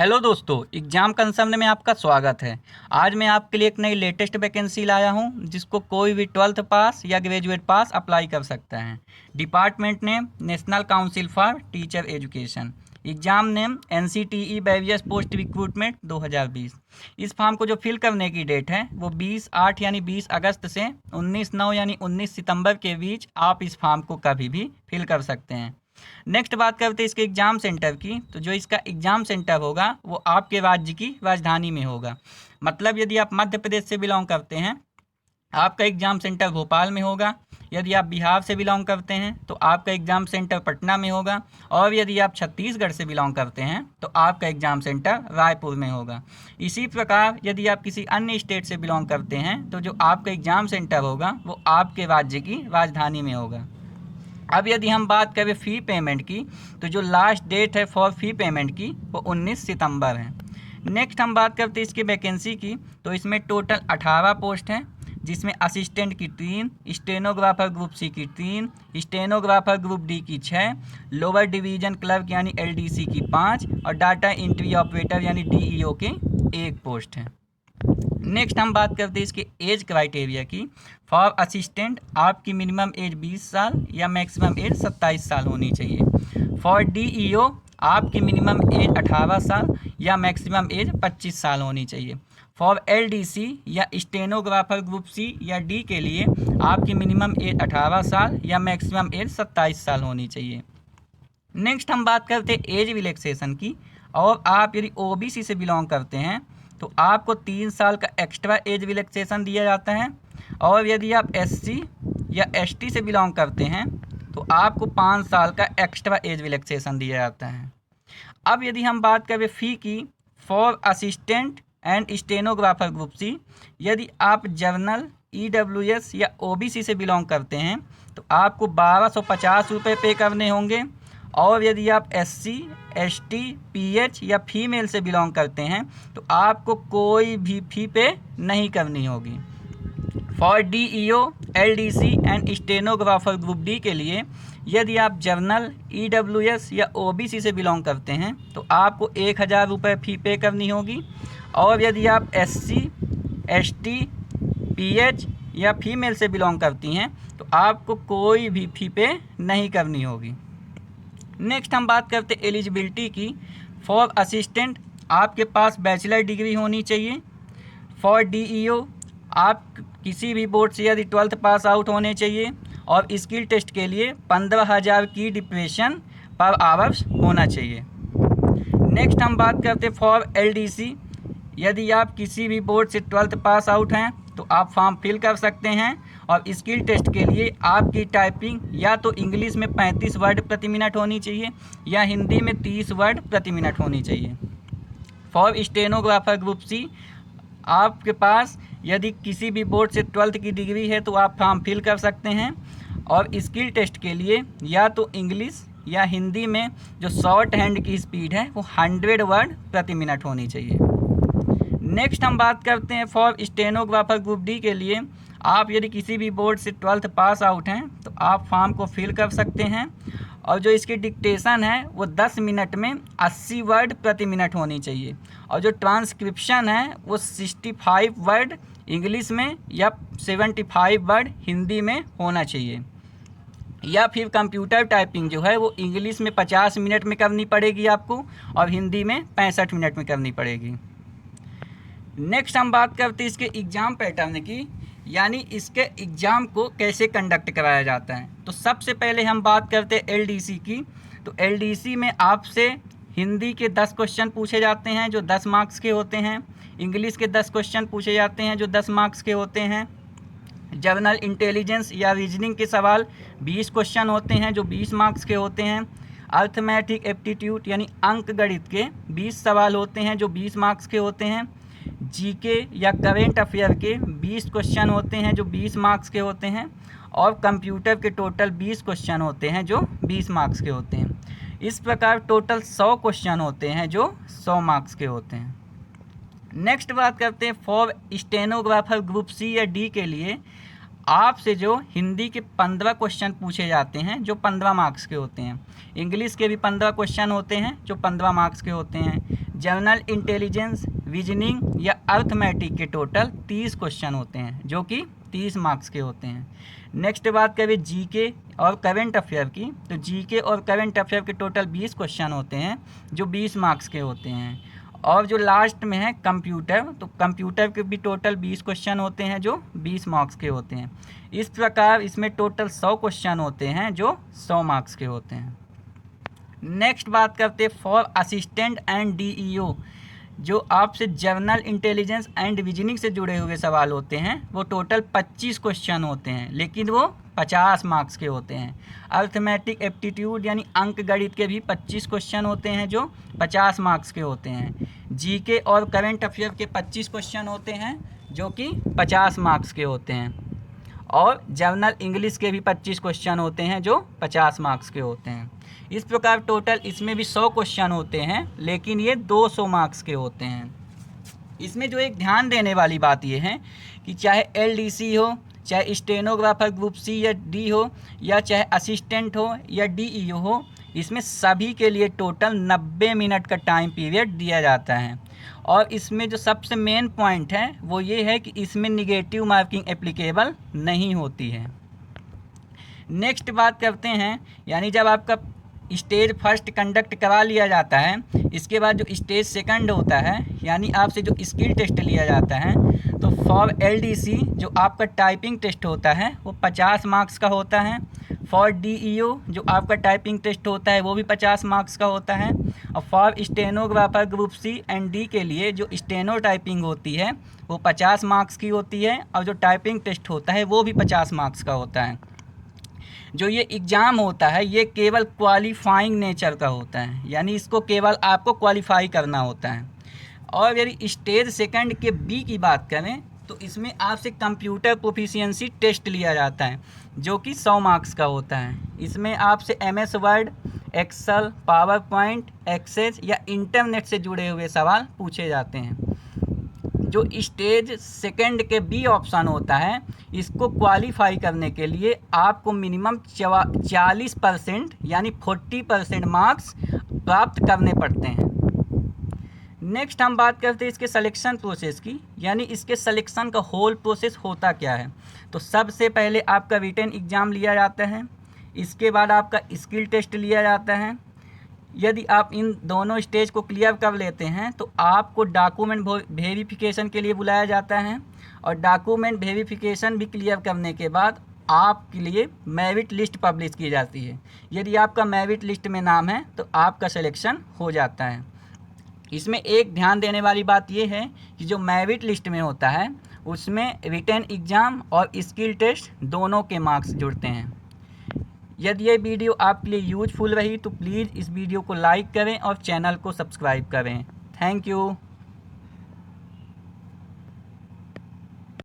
Hello दोस्तों, exam concern में आपका स्वागत है। आज मैं आपके लिए एक नई लेटेस्ट वैकेंसी लाया हूं जिसको कोई भी 12th पास या ग्रेजुएट पास अप्लाई कर सकता है। Department name national council for teacher education. Enzyme name NCTE various post recruitment 2020। इस फॉर्म को जो फिल करने की डेट है वो 20/8 यानी 20 अगस्त से 19/9 यानी 19 सितंबर के बीच आप इस फॉर्म को कभी भी फिल कर सकते हैं। नेक्स्ट बात करते हैं इसके एग्ज़ाम सेंटर की। तो जो इसका एग्ज़ाम सेंटर होगा वो आपके राज्य की राजधानी में होगा। मतलब यदि आप मध्य प्रदेश से बिलोंग करते हैं आपका एग्ज़ाम सेंटर भोपाल में होगा। यदि आप बिहार से बिलोंग करते हैं तो आपका एग्ज़ाम सेंटर पटना में होगा। और यदि आप छत्तीसगढ़ से बिलोंग करते हैं तो आपका एग्ज़ाम सेंटर रायपुर में होगा। इसी प्रकार यदि आप किसी अन्य स्टेट से बिलोंग करते हैं तो जो आपका एग्ज़ाम सेंटर होगा वो आपके राज्य की राजधानी में होगा। अब यदि हम बात करें फ़ी पेमेंट की तो जो लास्ट डेट है फॉर फ़ी पेमेंट की वो 19 सितंबर है। नेक्स्ट हम बात करते हैं इसकी वैकेंसी की। तो इसमें टोटल 18 पोस्ट हैं जिसमें असिस्टेंट की 3, स्टेनोग्राफर ग्रुप सी की 3, स्टेनोग्राफर ग्रुप डी की 6, लोअर डिवीज़न क्लर्क यानी LDC की 5 और डाटा एंट्री ऑपरेटर यानी DEO के 1 पोस्ट हैं। नेक्स्ट हम बात करते हैं इसके एज क्राइटेरिया की। फॉर असिस्टेंट आपकी मिनिमम एज 20 साल या मैक्सिमम एज 27 साल होनी चाहिए। फॉर DEO आपकी मिनिमम एज 18 साल या मैक्सिमम एज 25 साल होनी चाहिए। फॉर LDC या स्टेनोग्राफर ग्रुप C या D के लिए आपकी मिनिमम एज 18 साल या मैक्सिमम एज 27 साल होनी चाहिए। नेक्स्ट हम बात करते हैं एज रिलैक्सेशन की। और आप यदि OBC से बिलोंग करते हैं तो आपको 3 साल का एक्स्ट्रा एज रिलैक्सेशन दिया जाता है। और यदि आप SC या ST से बिलोंग करते हैं तो आपको 5 साल का एक्स्ट्रा एज रिलैक्सेशन दिया जाता है। अब यदि हम बात करें फ़ी की, for assistant and stenographer group C यदि आप जर्नल EWS या OBC से बिलोंग करते हैं तो आपको 1250 रुपये पे करने होंगे। और यदि आप SC ST PH या फीमेल से बिलोंग करते हैं तो आपको कोई भी फ़ी पे नहीं करनी होगी। For DEO LDC and stenographer group D के लिए यदि आप जर्नल EWS या OBC से बिलोंग करते हैं तो आपको 1000 रुपये फ़ी पे करनी होगी। और यदि आप SC ST PH या फीमेल से बिलोंग करती हैं तो आपको कोई भी फ़ी पे नहीं करनी होगी। नेक्स्ट हम बात करते हैं एलिजिबिलिटी की। फॉर असिस्टेंट आपके पास बैचलर डिग्री होनी चाहिए। फॉर DEO आप किसी भी बोर्ड से यदि 12th पास आउट होने चाहिए। और स्किल टेस्ट के लिए 15,000 की डिप्रेशन पर आवर्स होना चाहिए। नेक्स्ट हम बात करते हैं फॉर LDC यदि आप किसी भी बोर्ड से 12th पास आउट हैं तो आप फॉर्म फिल कर सकते हैं। और स्किल टेस्ट के लिए आपकी टाइपिंग या तो इंग्लिश में 35 वर्ड प्रति मिनट होनी चाहिए या हिंदी में 30 वर्ड प्रति मिनट होनी चाहिए। फॉर स्टेनोग्राफर ग्रुप C आपके पास यदि किसी भी बोर्ड से 12th की डिग्री है तो आप फॉर्म फिल कर सकते हैं। और स्किल टेस्ट के लिए या तो इंग्लिश या हिंदी में जो शॉर्ट हैंड की स्पीड है वो 100 वर्ड प्रति मिनट होनी चाहिए। नेक्स्ट हम बात करते हैं फॉर स्टेनोग्राफर ग्रुप D के लिए आप यदि किसी भी बोर्ड से 12th पास आउट हैं तो आप फॉर्म को फिल कर सकते हैं। और जो इसकी डिक्टेशन है वो 10 मिनट में 80 वर्ड प्रति मिनट होनी चाहिए। और जो ट्रांसक्रिप्शन है वो 65 वर्ड इंग्लिश में या 75 वर्ड हिंदी में होना चाहिए। या फिर कंप्यूटर टाइपिंग जो है वो इंग्लिश में 50 मिनट में करनी पड़ेगी आपको और हिंदी में 65 मिनट में करनी पड़ेगी। नेक्स्ट हम बात करते हैं इसके एग्ज़ाम पैटर्न की, यानी इसके एग्ज़ाम को कैसे कंडक्ट कराया जाता है। तो सबसे पहले हम बात करते हैं LDC की। तो LDC में आपसे हिंदी के 10 क्वेश्चन पूछे जाते हैं जो 10 मार्क्स के होते हैं। इंग्लिश के 10 क्वेश्चन पूछे जाते हैं जो 10 मार्क्स के होते हैं। जनरल इंटेलिजेंस या रीजनिंग के सवाल 20 क्वेश्चन होते हैं जो 20 मार्क्स के होते हैं। अर्थमेटिक एप्टीट्यूड यानी अंक गणित के 20 सवाल होते हैं जो 20 मार्क्स के होते हैं। GK या करेंट अफेयर के 20 क्वेश्चन होते हैं जो 20 मार्क्स के होते हैं। और कंप्यूटर के टोटल 20 क्वेश्चन होते हैं जो 20 मार्क्स के होते हैं। इस प्रकार टोटल 100 क्वेश्चन होते हैं जो 100 मार्क्स के होते हैं। नेक्स्ट बात करते हैं फॉर स्टेनोग्राफर ग्रुप C या D के लिए आपसे जो हिंदी के 15 क्वेश्चन पूछे जाते हैं जो 15 मार्क्स के होते हैं। इंग्लिश के भी 15 क्वेश्चन होते हैं जो 15 मार्क्स के होते हैं। जनरल इंटेलिजेंस, रीजनिंग या अर्थमेटिक के टोटल 30 क्वेश्चन होते हैं जो कि 30 मार्क्स के होते हैं। नेक्स्ट बात करें जीके और करंट अफेयर की, तो जीके और करंट अफेयर के टोटल 20 क्वेश्चन होते हैं जो 20 मार्क्स के होते हैं। और जो लास्ट में है कंप्यूटर, तो कंप्यूटर के भी टोटल 20 क्वेश्चन होते हैं जो 20 मार्क्स के होते हैं। इस प्रकार इसमें टोटल 100 क्वेश्चन होते हैं जो 100 मार्क्स के होते हैं। नेक्स्ट बात करते हैं फॉर असिस्टेंट एंड डीईओ, जो आपसे जनरल इंटेलिजेंस एंड रीजनिंग से जुड़े हुए सवाल होते हैं वो टोटल 25 क्वेश्चन होते हैं, लेकिन वो 50 मार्क्स के होते हैं। अर्थमेटिक एप्टीट्यूड यानी अंक गणित के भी 25 क्वेश्चन होते हैं जो 50 मार्क्स के होते हैं। जीके और करंट अफेयर के 25 क्वेश्चन होते हैं जो कि 50 मार्क्स के होते हैं। और जनरल इंग्लिश के भी 25 क्वेश्चन होते हैं जो 50 मार्क्स के होते हैं। इस प्रकार टोटल इसमें भी 100 क्वेश्चन होते हैं, लेकिन ये 200 मार्क्स के होते हैं। इसमें जो एक ध्यान देने वाली बात ये है कि चाहे एलडीसी हो, चाहे स्टेनोग्राफर ग्रुप सी या डी हो, या चाहे असिस्टेंट हो या डीईओ हो, इसमें सभी के लिए टोटल 90 मिनट का टाइम पीरियड दिया जाता है। और इसमें जो सबसे मेन पॉइंट है वो ये है कि इसमें निगेटिव मार्किंग एप्लीकेबल नहीं होती है। नेक्स्ट बात करते हैं, यानी जब आपका स्टेज फर्स्ट कंडक्ट करा लिया जाता है, इसके बाद जो स्टेज सेकंड होता है यानी आपसे जो स्किल टेस्ट लिया जाता है, तो फॉर एलडीसी जो आपका टाइपिंग टेस्ट होता है वो 50 मार्क्स का होता है। फॉर डीईओ जो आपका टाइपिंग टेस्ट होता है वो भी 50 मार्क्स का होता है। और for stenographer group C and D के लिए जो स्टेनो टाइपिंग होती है वो 50 मार्क्स की होती है, और जो टाइपिंग टेस्ट होता है वो भी 50 मार्क्स का होता है। जो ये एग्ज़ाम होता है ये केवल क्वालिफाइंग नेचर का होता है, यानी इसको केवल आपको क्वालिफाई करना होता है। और यदि स्टेज सेकंड के बी की बात करें तो इसमें आपसे कंप्यूटर प्रोफिशिएंसी टेस्ट लिया जाता है जो कि 100 मार्क्स का होता है। इसमें आपसे MS Word, Excel, PowerPoint, Access या इंटरनेट से जुड़े हुए सवाल पूछे जाते हैं। जो स्टेज सेकंड के बी ऑप्शन होता है, इसको क्वालिफाई करने के लिए आपको मिनिमम 40% यानी 40% मार्क्स प्राप्त करने पड़ते हैं। नेक्स्ट हम बात करते हैं इसके सिलेक्शन प्रोसेस की, यानी इसके सिलेक्शन का होल प्रोसेस होता क्या है। तो सबसे पहले आपका रिटन एग्ज़ाम लिया जाता है, इसके बाद आपका स्किल टेस्ट लिया जाता है। यदि आप इन दोनों स्टेज को क्लियर कर लेते हैं तो आपको डॉक्यूमेंट वेरिफिकेशन के लिए बुलाया जाता है, और डॉक्यूमेंट वेरिफिकेशन भी क्लियर करने के बाद आपके लिए मेरिट लिस्ट पब्लिश की जाती है। यदि आपका मेरिट लिस्ट में नाम है तो आपका सिलेक्शन हो जाता है। इसमें एक ध्यान देने वाली बात यह है कि जो मेरिट लिस्ट में होता है उसमें रिटन एग्ज़ाम और स्किल टेस्ट दोनों के मार्क्स जुड़ते हैं। यदि ये वीडियो आपके लिए यूजफुल रही तो प्लीज़ इस वीडियो को लाइक करें और चैनल को सब्सक्राइब करें। Thank you.